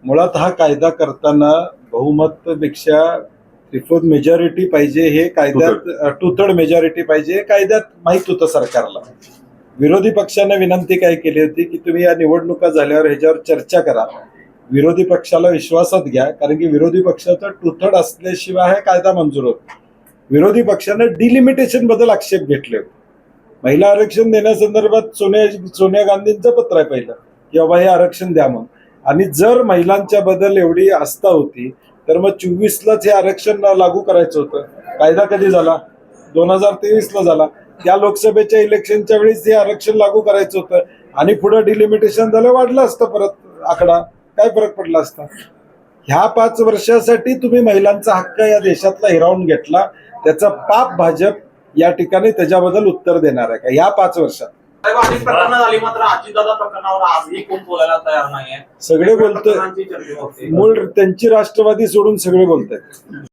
मुळात हा कायदा करताना बहुमतपेक्षा त्रिफोर्थ मेजॉरिटी पाहिजे, हे कायद्यात टू थर्ड मेजॉरिटी पाहिजे, हे कायद्यात माहित होतं सरकारला. विरोधी पक्षाने विनंती काय केली होती की तुम्ही या निवडणुका झाल्यावर ह्याच्यावर चर्चा करा, विरोधी पक्षाला विश्वासात घ्या, कारण की विरोधी पक्षाचा टू थर्ड असल्याशिवाय हा कायदा मंजूर होतो. विरोधी पक्षाने डिलिमिटेशन बद्दल आक्षेप घेतले होते. महिला आरक्षण देण्यासंदर्भात सोनिया गांधींचं पत्र आहे पहिलं की बाबा हे आरक्षण द्या म्हणून. आणि जर महिलांच्या बद्दल एवढी आस्था होती तर मग 24लाच हे आरक्षण लागू करायचं होतं. कायदा कधी झाला? 2023ला झाला. त्या लोकसभेच्या इलेक्शनच्या वेळेस हे आरक्षण लागू करायचं होतं आणि पुढे डिलिमिटेशन झालं, वाढलं असतं परत आकडा, काय फरक पडला असता? ह्या 5 वर्षासाठी तुम्ही महिलांचा हक्क या देशातला हिरावून घेतला, त्याचं पाप भाजप या ठिकाणी त्याच्याबद्दल उत्तर देणार आहे का ह्या 5 वर्षात? झाली मात्र अजितदादा प्रकरणावर आजही कोण बोलायला तयार नाहीये. सगळे बोलतोय, मूळ त्यांची राष्ट्रवादी सोडून सगळे बोलतायत.